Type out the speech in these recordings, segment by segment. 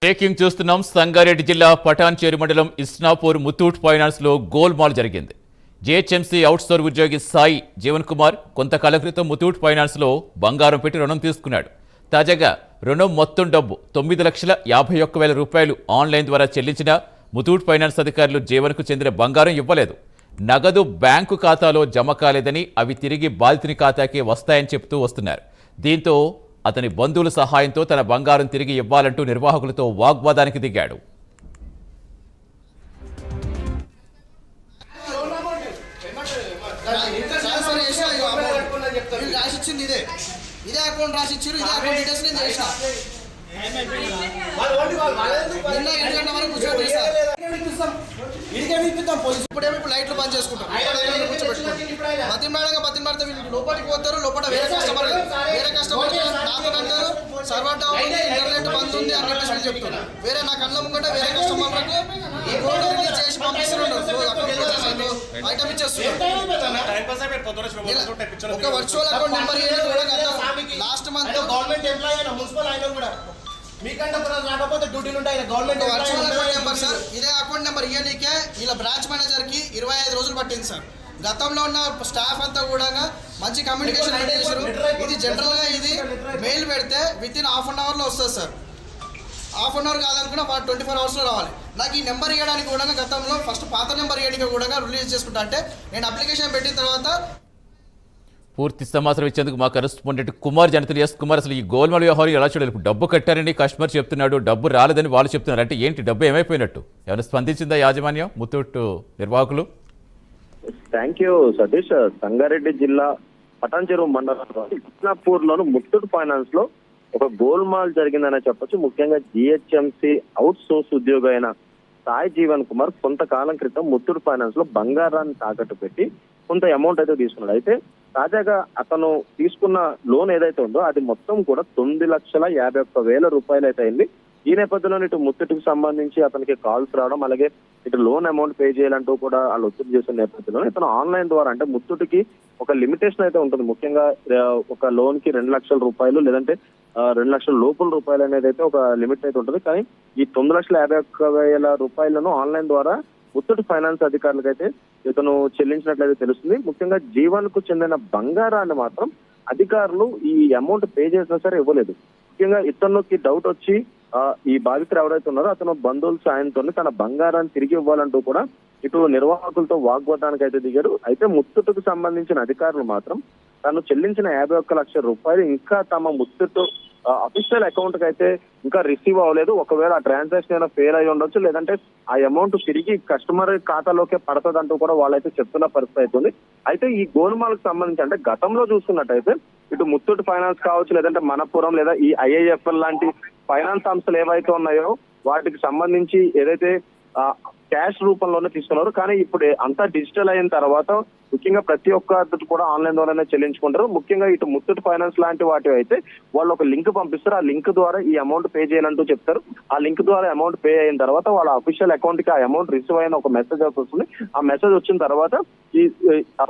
Breaking చూస్తున్నాం. సంగారెడ్డి జిల్లా పటాన్చేరు మండలం ఇస్నాపూర్ ముత్తూట్ ఫైనాన్స్ లో గోల్మాల్ జరిగింది. జిహెచ్ఎంసీ అవుట్సోర్ ఉద్యోగి సాయి జీవన్ కుమార్ కొంతకాలం క్రితం ముత్తూట్ ఫైనాన్స్ లో బంగారం పెట్టి రుణం తీసుకున్నాడు. తాజాగా రుణం మొత్తం డబ్బు 9,51,000 రూపాయలు ఆన్లైన్ ద్వారా చెల్లించిన ముత్తూట్ ఫైనాన్స్ అధికారులు జీవన్ కు చెందిన బంగారం ఇవ్వలేదు. నగదు బ్యాంకు ఖాతాలో జమ కాలేదని, అవి తిరిగి బాధితుని ఖాతాకే వస్తాయని చెబుతూ వస్తున్నారు. దీంతో అతని బంధువుల సహాయంతో తన బంగారం తిరిగి ఇవ్వాలంటూ నిర్వాహకులతో వాగ్వాదానికి దిగాడు. ఇదే అకౌంట్ రాసి ఇచ్చారు. ఇదే అకౌంట్ డీటెయిల్స్ నేను చేసిన. నిన్న 7 గంటల వరకు కూర్చోబెట్టి సార్ ఇప్పుడేమో ఇప్పుడు లైట్లు బంద్ చేసుకుంటాం. బతిమాడగా వీళ్ళు లోపలికి పోతారు. లోపల వేరే కస్టమర్ నాతో అంటారు సర్వర్ డౌన్ ఉంది, ఇంటర్నెట్ బంద్ ఉంది అని చెప్పేసి చెప్తున్నారు. వేరే నా కళ్ళ ముంగట వేరే కస్టమర్లకు ఈ కోడ్ రిలీజ్ చేసి పంపిస్తున్నారు. ఐటమ్ ఇచ్చేస్తున్నారు. ఒక virtual account number last month government employee అయినా మున్సిపల్ అయినా కూడా మీకంటే రాకపోతే డ్యూటీలు ఉంటాయి. Government virtual account number sir. ఇదే అకౌంట్ నెంబర్ ఇయ్యనీకే వీళ్ళ బ్రాంచ్ మేనేజర్ కి 25 రోజులు పట్టింది సార్. గతంలో ఉన్న స్టాఫ్ అంతా కూడా మంచి కమ్యూనికేషన్ మెయింటైన్ చేశారు. ఇది జనరల్గా ఇది మెయిల్ పెడితే విత్ ఇన్ హాఫ్ అన్ అవర్లో వస్తుంది సార్. హాఫ్ అన్ అవర్ కాదనుకున్నా 24 అవర్స్లో రావాలి. నాకు ఈ నెంబర్ ఇవ్వడానికి కూడా గతంలో ఫస్ట్ పాత నెంబర్ ఇవ్వడానికి కూడా రిలీజ్ చేసుకుంటా అంటే నేను అప్లికేషన్ పెట్టిన తర్వాత పూర్తి సమాచారం ఇచ్చేందుకు మా కరెస్పాండెంట్ కుమార్ జనతలు. ఎస్ కుమార్, అసలు ఈ గోల్మాల్ వ్యవహారం ఎలా చూడాలి? ఇప్పుడు డబ్బు కట్టారని కస్టమర్ చెప్తున్నాడు, డబ్బు రాలేదని వాళ్ళు చెప్తున్నారు. అంటే ఏంటి, డబ్బు ఏమైపోయినట్టు? ఏమైనా స్పందించిందా యాజమాన్యం, ముత్తూట్ నిర్వాహకులు? Thank you Satish. సంగారెడ్డి జిల్లా పటాన్చెరు మండలంలో ఇస్నాపూర్ లోను ముత్తూట్ ఫైనాన్స్ లో ఒక గోల్మాల్ జరిగిందనే చెప్పొచ్చు. ముఖ్యంగా జిహెచ్ఎంసీ అవుట్ సోర్స్ ఉద్యోగి అయిన సాయి జీవన్ కుమార్ కొంతకాలం క్రితం ముత్తూట్ ఫైనాన్స్ లో బంగారాన్ని తాకట్టు పెట్టి కొంత అమౌంట్ అయితే తీసుకున్నాడు. అయితే తాజాగా అతను తీసుకున్న లోన్ ఏదైతే ఉందో అది మొత్తం కూడా 9,51,000 రూపాయలు అయితే అయింది. ఈ నేపథ్యంలో ఇటు ముత్తూట్కి సంబంధించి అతనికి కాల్స్ రావడం, అలాగే ఇటు లోన్ అమౌంట్ పే చేయాలంటూ కూడా వాళ్ళు ఒత్తిడి చేసిన నేపథ్యంలో ఇతను ఆన్లైన్ ద్వారా, అంటే ముత్తూట్కి ఒక లిమిటేషన్ అయితే ఉంటుంది. ముఖ్యంగా ఒక లోన్ కి 2 లక్షల రూపాయలు లేదంటే 2 లక్షల లోపల రూపాయలు అనేది అయితే ఒక లిమిట్ అయితే ఉంటుంది. కానీ ఈ 9,51,000 రూపాయలను ఆన్లైన్ ద్వారా ముత్తూట్ ఫైనాన్స్ అధికారులకు అయితే ఇతను చెల్లించినట్లయితే తెలుస్తుంది. ముఖ్యంగా జీవన్ కు చెందిన బంగారాన్ని మాత్రం అధికారులు ఈ అమౌంట్ పే చేసినా సరే ఇవ్వలేదు. ముఖ్యంగా ఇతనికి డౌట్ వచ్చి ఈ బాధితులు ఎవరైతే ఉన్నారో అతను బంధువుల సాయంతో తన బంగారాన్ని తిరిగి ఇవ్వాలంటూ కూడా ఇటు నిర్వాహకులతో వాగ్వాదానికి అయితే దిగారు. అయితే ముత్తూట్కు సంబంధించిన అధికారులు మాత్రం తను చెల్లించిన 51 లక్షల రూపాయలు ఇంకా తమ ముత్తూట్ అఫీషియల్ అకౌంట్ కి అయితే ఇంకా రిసీవ్ అవ్వలేదు. ఒకవేళ ఆ ట్రాన్సాక్షన్ అయినా ఫెయిల్ అయి ఉండొచ్చు, లేదంటే ఆ అమౌంట్ తిరిగి కస్టమర్ ఖాతాలోకే పడుతుందంటూ కూడా వాళ్ళైతే చెప్తున్న పరిస్థితి అవుతుంది. అయితే ఈ గోల్మాల్ కు సంబంధించి అంటే గతంలో చూసుకున్నట్టయితే ఇటు ముత్తూట్ ఫైనాన్స్ కావచ్చు, లేదంటే మనపురం లేదా ఈ ఐఐఎఫ్ఎల్ లాంటి ఫైనాన్స్ సంస్థలు ఏవైతే ఉన్నాయో వాటికి సంబంధించి ఏదైతే క్యాష్ రూపంలోనే తీసుకున్నారు. కానీ ఇప్పుడు అంతా డిజిటల్ అయిన తర్వాత ముఖ్యంగా ప్రతి ఒక్కరు కూడా ఆన్లైన్ ద్వారానే చెల్లించుకుంటారు. ముఖ్యంగా ఇటు ముత్తూట్ ఫైనాన్స్ లాంటి వాటి అయితే వాళ్ళు ఒక లింక్ పంపిస్తారు. ఆ లింక్ ద్వారా ఈ అమౌంట్ పే చేయాలంటూ చెప్తారు. ఆ లింక్ ద్వారా అమౌంట్ పే అయిన తర్వాత వాళ్ళ అఫీషియల్ అకౌంట్ కి ఆ అమౌంట్ రిసీవ్ అయిన ఒక మెసేజ్ వస్తుంది. ఆ మెసేజ్ వచ్చిన తర్వాత ఈ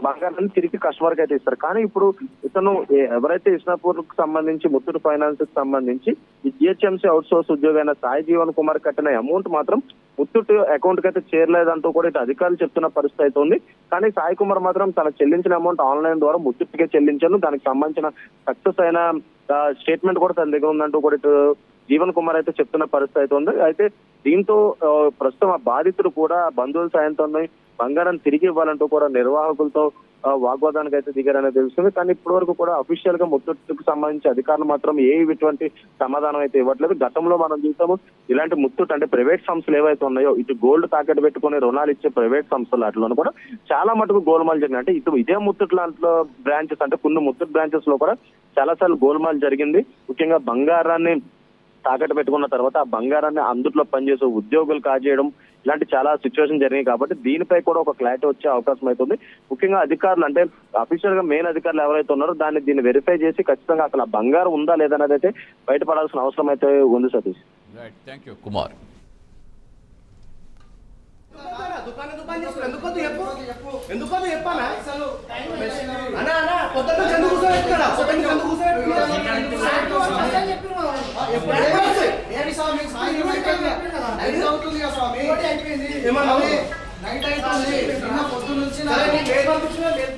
బంగారాన్ని తిరిగి కస్టమర్ కి అయితే ఇస్తారు. కానీ ఇప్పుడు ఇతను ఎవరైతే ఇస్నాపూర్ కు సంబంధించి ముత్తూట్ ఫైనాన్స్ కి సంబంధించి ఈ జిహెచ్ఎంసీ అవుట్ సోర్స్ ఉద్యోగి అయిన సాయి జీవన్ కుమార్ కట్టిన అమౌంట్ మాత్రం ముత్తూట్ అకౌంట్ కి అయితే చేరలేదంటూ కూడా ఇటు అధికారులు చెప్తున్న పరిస్థితి అయితే ఉంది. కానీ సాయి కుమార్ మాత్రం తన చెల్లించిన అమౌంట్ ఆన్లైన్ ద్వారా ముత్తూట్కే చెల్లించాను, దానికి సంబంధించిన సక్సెస్ అయిన స్టేట్మెంట్ కూడా తన దగ్గర ఉందంటూ కూడా ఇటు జీవన్ కుమార్ అయితే చెప్తున్న పరిస్థితి అయితే ఉంది. అయితే దీంతో ప్రస్తుతం ఆ బాధితులు కూడా బంధువుల సాయంతో బంగారం తిరిగి ఇవ్వాలంటూ కూడా నిర్వాహకులతో వాగ్వాదానికి అయితే దిగారనేది తెలుస్తుంది. కానీ ఇప్పటి వరకు కూడా అఫీషియల్ గా ముత్తూట్కు సంబంధించి అధికారులు మాత్రం ఇటువంటి సమాధానం అయితే ఇవ్వట్లేదు. గతంలో మనం చూసాము ఇలాంటి ముత్తూట్ అంటే ప్రైవేట్ సంస్థలు ఏవైతే ఉన్నాయో ఇటు గోల్డ్ తాకట్టు పెట్టుకుని రుణాలు ఇచ్చే ప్రైవేట్ సంస్థలు వాటిలో కూడా చాలా మటుకు గోల్మాల్ జరిగింది. అంటే ఇటు ఇదే ముత్తూట్ లాంటి బ్రాంచెస్ అంటే కొన్ని ముత్తూట్ బ్రాంచెస్ లో కూడా చాలా సార్లు గోల్మాల్ జరిగింది. ముఖ్యంగా బంగారాన్ని తాకట్టు పెట్టుకున్న తర్వాత ఆ బంగారాన్ని అందుట్లో పనిచేసే ఉద్యోగులు కాజేయడం ఇలాంటి చాలా సిచ్యువేషన్ జరిగాయి. కాబట్టి దీనిపై కూడా ఒక క్లారిటీ వచ్చే అవకాశం అవుతుంది. ముఖ్యంగా అధికారులు అంటే అఫీషియల్ గా మెయిన్ అధికారులు ఎవరైతే ఉన్నారో దీన్ని వెరిఫై చేసి ఖచ్చితంగా అసలు ఆ బంగారం ఉందా లేదనేది అయితే బయటపడాల్సిన అవసరం అయితే ఉంది సతీష్. కుమార్ ఎందుకు స్వామి సాయంత్రం అయిపోయింది నైట్ అవుతుంది కదా స్వామి అయిపోయింది ఏమన్నా నైట్ అవుతుంది నిన్న పొద్దు నుంచి సరే, నీకు ఏది పంపించినా లేదు.